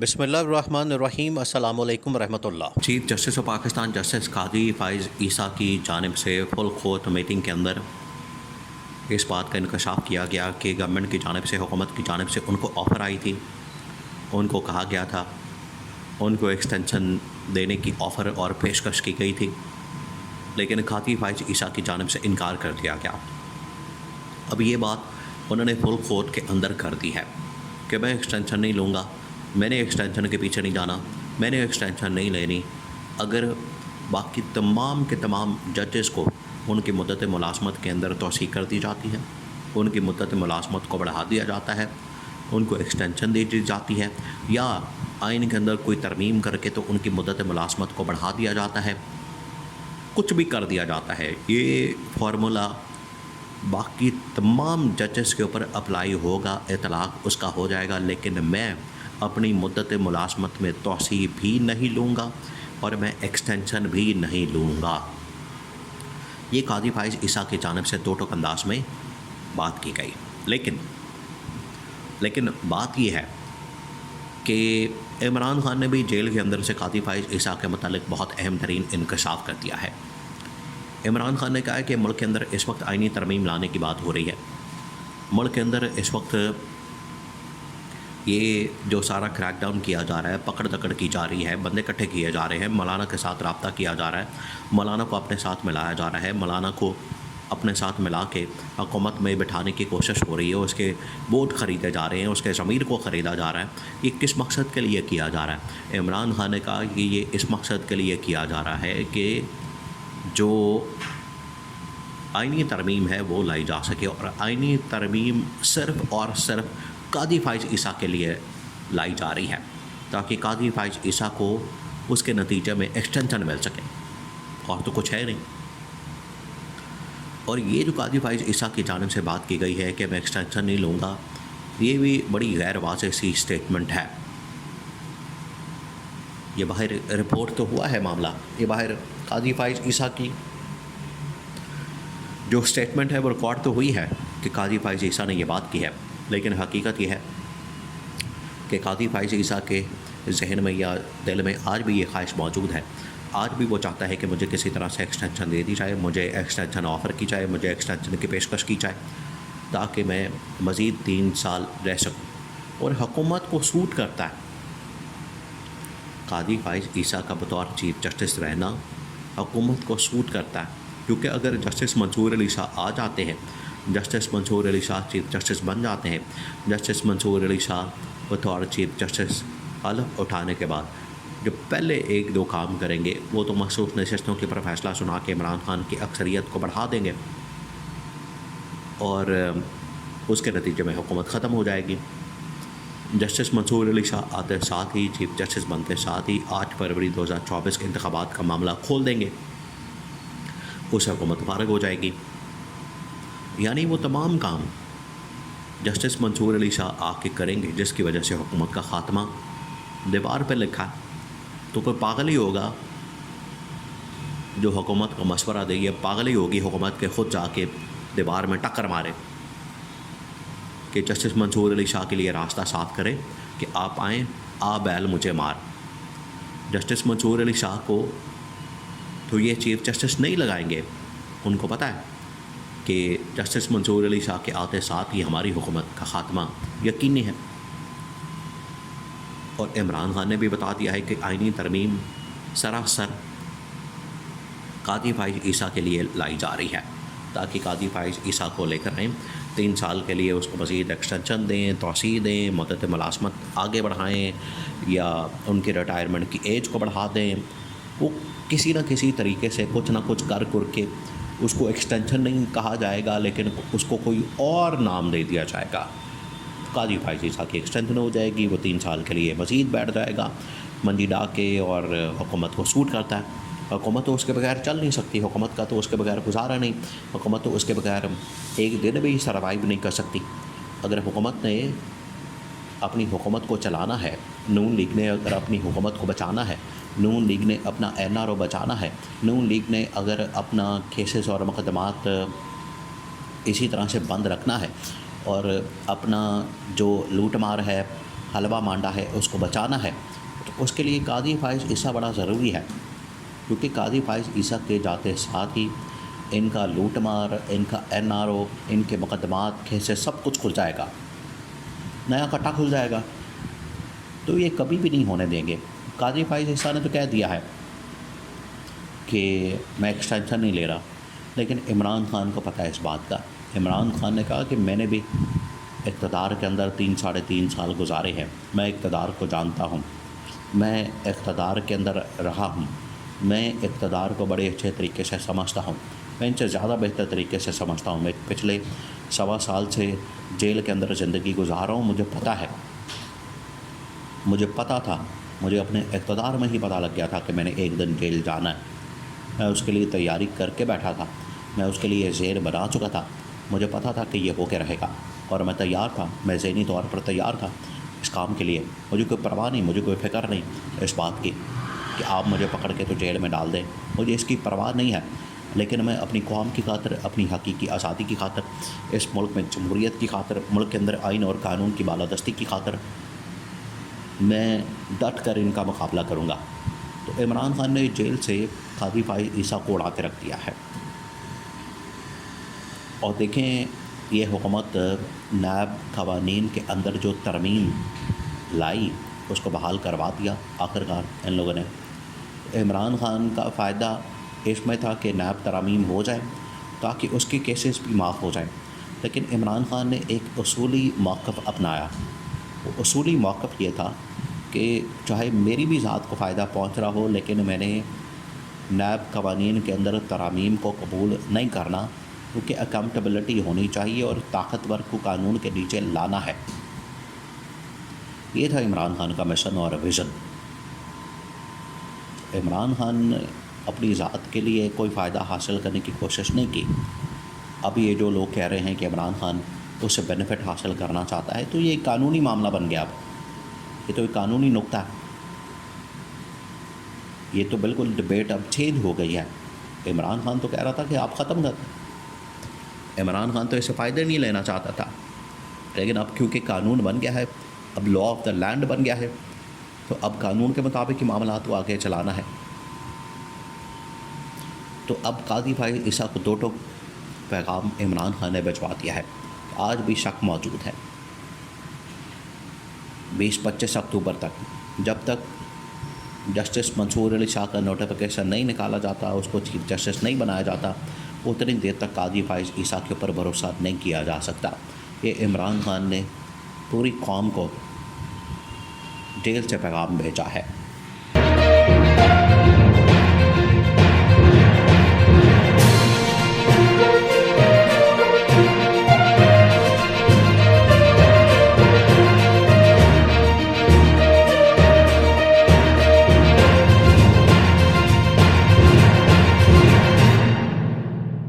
بسم اللہ الرحمن الرحیم۔ السلام علیکم ورحمۃ اللہ۔ Chief justice of Pakistan justice Qazi Faez عیسیٰ کی جانب سے فل کورٹ میٹنگ کے اندر اس بات کا انکشاف کیا گیا کہ گورنمنٹ کی جانب سے، حکومت کی جانب سے ان کو آفر آئی تھی، ان کو کہا گیا تھا، ان کو ایکسٹینشن دینے کی آفر اور پیشکش کی گئی تھی، لیکن قاضی فائز عیسیٰ کی جانب سے انکار کر دیا گیا۔ اب یہ بات انہوں نے فل کورٹ کے اندر کر دی ہے کہ میں ایکسٹینشن نہیں لوں گا، میں نے ایکسٹینشن کے پیچھے نہیں جانا، میں نے ایکسٹینشن نہیں لینی۔ اگر باقی تمام کے تمام ججز کو ان کی مدت ملازمت کے اندر توسیع کر دی جاتی ہے، ان کی مدت ملازمت کو بڑھا دیا جاتا ہے، ان کو ایکسٹینشن دی جاتی ہے، یا آئین کے اندر کوئی ترمیم کر کے تو ان کی مدت ملازمت کو بڑھا دیا جاتا ہے، کچھ بھی کر دیا جاتا ہے، یہ فارمولا باقی تمام ججز کے اوپر اپلائی ہوگا، اطلاق اس کا ہو جائے گا، لیکن میں اپنی مدت ملازمت میں توسیع بھی نہیں لوں گا اور میں ایکسٹینشن بھی نہیں لوں گا۔ یہ قاضی فائز عیسیٰ کی جانب سے دو ٹوک انداز میں بات کی گئی، لیکن بات یہ ہے کہ عمران خان نے بھی جیل کے اندر سے قاضی فائز عیسیٰ کے متعلق بہت اہم ترین انکشاف کر دیا ہے۔ عمران خان نے کہا ہے کہ ملک کے اندر اس وقت آئینی ترمیم لانے کی بات ہو رہی ہے، ملک کے اندر اس وقت یہ جو سارا کریک ڈاؤن کیا جا رہا ہے، پکڑ دکڑ کی جا رہی ہے، بندے اکٹھے کیے جا رہے ہیں، مولانا کے ساتھ رابطہ کیا جا رہا ہے، مولانا کو اپنے ساتھ ملایا جا رہا ہے، مولانا کو اپنے ساتھ ملا کے حکومت میں بٹھانے کی کوشش ہو رہی ہے، اس کے ووٹ خریدے جا رہے ہیں، اس کے ضمیر کو خریدا جا رہا ہے۔ یہ کس مقصد کے لیے کیا جا رہا ہے؟ عمران خان نے کہا کہ یہ اس مقصد کے لیے کیا جا رہا ہے کہ جو آئینی ترمیم ہے وہ لائی جا سکے، اور آئینی ترمیم صرف اور صرف قاضی فائز عیسیٰ کے لیے لائی جا رہی ہے تاکہ قاضی فائز عیسیٰ کو اس کے نتیجے میں ایکسٹینشن مل سکے، اور تو کچھ ہے نہیں۔ اور یہ جو قاضی فائز عیسیٰ کی جانب سے بات کی گئی ہے کہ میں ایکسٹینشن نہیں لوں گا، یہ بھی بڑی غیر واضح سی اسٹیٹمنٹ ہے۔ یہ باہر رپورٹ تو ہوا ہے معاملہ، یہ باہر قاضی فائز عیسیٰ کی جو اسٹیٹمنٹ ہے وہ ریکارڈ تو ہوئی ہے کہ قاضی فائز عیسیٰ نے یہ بات کی ہے، لیکن حقیقت یہ ہے کہ قاضی فائز عیسیٰ کے ذہن میں یا دل میں آج بھی یہ خواہش موجود ہے، آج بھی وہ چاہتا ہے کہ مجھے کسی طرح سے ایکسٹینشن دے دی جائے، مجھے ایکسٹینشن آفر کی جائے، مجھے ایکسٹینشن کی پیشکش کی جائے تاکہ میں مزید 3 سال رہ سکوں۔ اور حکومت کو سوٹ کرتا ہے قاضی فائز عیسیٰ کا بطور چیف جسٹس رہنا، حکومت کو سوٹ کرتا ہے، کیونکہ اگر جسٹس منصور علی شاہ آ جاتے ہیں، جسٹس منصور علی شاہ چیف جسٹس بن جاتے ہیں، جسٹس منصور علی شاہ بطور چیف جسٹس حلف اٹھانے کے بعد جو پہلے 1-2 کام کریں گے وہ تو مخصوص نشستوں کے پر فیصلہ سنا کے عمران خان کی اکثریت کو بڑھا دیں گے، اور اس کے نتیجے میں حکومت ختم ہو جائے گی۔ جسٹس منصور علی شاہ آتے ساتھ ہی، چیف جسٹس بنتے ساتھ ہی 8 فروری 2024 کے انتخابات کا معاملہ کھول دیں گے، اس حکومت فارغ ہو جائے گی۔ یعنی وہ تمام کام جسٹس منصور علی شاہ آ کے کریں گے جس کی وجہ سے حکومت کا خاتمہ دیوار پہ لکھا ہے۔ تو کوئی پاگل ہی ہوگا جو حکومت کو مشورہ دے، یہ پاگل ہی ہوگی حکومت کے خود جا کے دیوار میں ٹکر مارے کہ جسٹس منصور علی شاہ کے لیے راستہ صاف کرے کہ آپ آئیں، آ بیل مجھے مار۔ جسٹس منصور علی شاہ کو تو یہ چیف جسٹس نہیں لگائیں گے، ان کو پتہ ہے کہ جسٹس منصور علی شاہ کے آتے ساتھ ہی ہماری حکومت کا خاتمہ یقینی ہے۔ اور عمران خان نے بھی بتا دیا ہے کہ آئینی ترمیم سراسر قاضی فائز عیسیٰ کے لیے لائی جا رہی ہے تاکہ قاضی فائز عیسیٰ کو لے کر آئیں، 3 سال کے لیے اس کو مزید ایکسٹینشن دیں، توسیع دیں، مدت ملازمت آگے بڑھائیں، یا ان کی ریٹائرمنٹ کی ایج کو بڑھا دیں۔ وہ کسی نہ کسی طریقے سے کچھ نہ کچھ کر کے اس کو ایکسٹینشن نہیں کہا جائے گا، لیکن اس کو کوئی اور نام دے دیا جائے گا۔ قاضی فائز عیسیٰ کی ایکسٹینشن ہو جائے گی، وہ 3 سال کے لیے مزید بیٹھ جائے گا منجی ڈا کے، اور حکومت کو سوٹ کرتا ہے۔ حکومت تو اس کے بغیر چل نہیں سکتی، حکومت کا تو اس کے بغیر گزارا نہیں، حکومت تو اس کے بغیر ایک دن بھی سروائیو نہیں کر سکتی۔ اگر حکومت نے اپنی حکومت کو چلانا ہے، نون لیگ نے اگر اپنی حکومت کو بچانا ہے، نون لیگ نے اپنا NRO بچانا ہے، نون لیگ نے اگر اپنا کیسز اور مقدمات اسی طرح سے بند رکھنا ہے، اور اپنا جو لوٹ مار ہے حلوہ مانڈا ہے اس کو بچانا ہے، تو اس کے لیے قاضی فائز عیسیٰ بڑا ضروری ہے، کیونکہ قاضی فائز عیسیٰ کے جاتے ساتھ ہی ان کا لوٹ مار، ان کا NRO، ان کے مقدمات کیسے سب کچھ کھل جائے گا، نیا کٹا کھل جائے گا، تو یہ کبھی بھی نہیں ہونے دیں گے۔ قاضی فائز عیسیٰ نے تو کہہ دیا ہے کہ میں ایکسٹینشن نہیں لے رہا، لیکن عمران خان کو پتہ ہے اس بات کا۔ عمران خان نے کہا کہ میں نے بھی اقتدار کے اندر 3 سال گزارے ہیں، میں اقتدار کو جانتا ہوں، میں اقتدار کے اندر رہا ہوں، میں اقتدار کو بڑے اچھے طریقے سے سمجھتا ہوں، میں ان سے زیادہ بہتر طریقے سے سمجھتا ہوں، میں پچھلے 1.25 سال سے جیل کے اندر زندگی گزار رہا ہوں، مجھے پتہ ہے، مجھے پتہ تھا، مجھے اپنے اقتدار میں ہی پتہ لگ گیا تھا کہ میں نے ایک دن جیل جانا ہے، میں اس کے لیے تیاری کر کے بیٹھا تھا، میں اس کے لیے ذہن بنا چکا تھا، مجھے پتہ تھا کہ یہ ہو کے رہے گا، اور میں تیار تھا، میں ذہنی طور پر تیار تھا اس کام کے لیے، مجھے کوئی پرواہ نہیں، مجھے کوئی فکر نہیں اس بات کی کہ آپ مجھے پکڑ کے تو جیل میں ڈال دیں، مجھے اس کی پرواہ نہیں ہے، لیکن میں اپنی قوم کی خاطر، اپنی حقیقی آزادی کی خاطر، اس ملک میں جمہوریت کی خاطر، ملک کے اندر آئین اور قانون کی بالادستی کی خاطر میں ڈٹ کر ان کا مقابلہ کروں گا۔ تو عمران خان نے جیل سے قاضی فائز عیسیٰ کو اڑا کے رکھ دیا ہے، اور دیکھیں یہ حکومت نیب قوانین کے اندر جو ترمیم لائی اس کو بحال کروا دیا آخرکار ان لوگوں نے۔ عمران خان کا فائدہ اس میں تھا کہ نیب ترامیم ہو جائے تاکہ اس کے کیسز بھی معاف ہو جائیں، لیکن عمران خان نے ایک اصولی موقف اپنایا۔ وہ اصولی موقف یہ تھا کہ چاہے میری بھی ذات کو فائدہ پہنچ رہا ہو، لیکن میں نے نیب قوانین کے اندر ترامیم کو قبول نہیں کرنا، کیونکہ اکاؤنٹیبلٹی ہونی چاہیے اور طاقتور کو قانون کے نیچے لانا ہے۔ یہ تھا عمران خان کا مشن اور ویژن۔ عمران خان نے اپنی ذات کے لیے کوئی فائدہ حاصل کرنے کی کوشش نہیں کی۔ اب یہ جو لوگ کہہ رہے ہیں کہ عمران خان اس سے بینیفٹ حاصل کرنا چاہتا ہے، تو یہ ایک قانونی معاملہ بن گیا، اب یہ تو ایک قانونی نقطہ ہے، یہ تو بالکل ڈبیٹ اب چینج ہو گئی ہے۔ عمران خان تو کہہ رہا تھا کہ آپ ختم کر دیں، عمران خان تو اس سے فائدہ نہیں لینا چاہتا تھا، لیکن اب کیونکہ قانون بن گیا ہے، اب لا آف دا لینڈ بن گیا ہے، تو اب قانون کے مطابق ہی معاملات کو آگے چلانا ہے۔ تو اب قاضی فائز عیسیٰ کو 2 پیغام عمران خان نے بھجوا دیا ہے۔ آج بھی شک موجود ہے 20-25 اکتوبر تک، جب تک جسٹس منصور علی شاہ کا نوٹیفیکیشن نہیں نکالا جاتا، اس کو چیف جسٹس نہیں بنایا جاتا، اتنی دیر تک قاضی فائز عیسیٰ کے اوپر بھروسہ نہیں کیا جا سکتا۔ یہ عمران خان نے پوری قوم کو جیل سے پیغام بھیجا ہے۔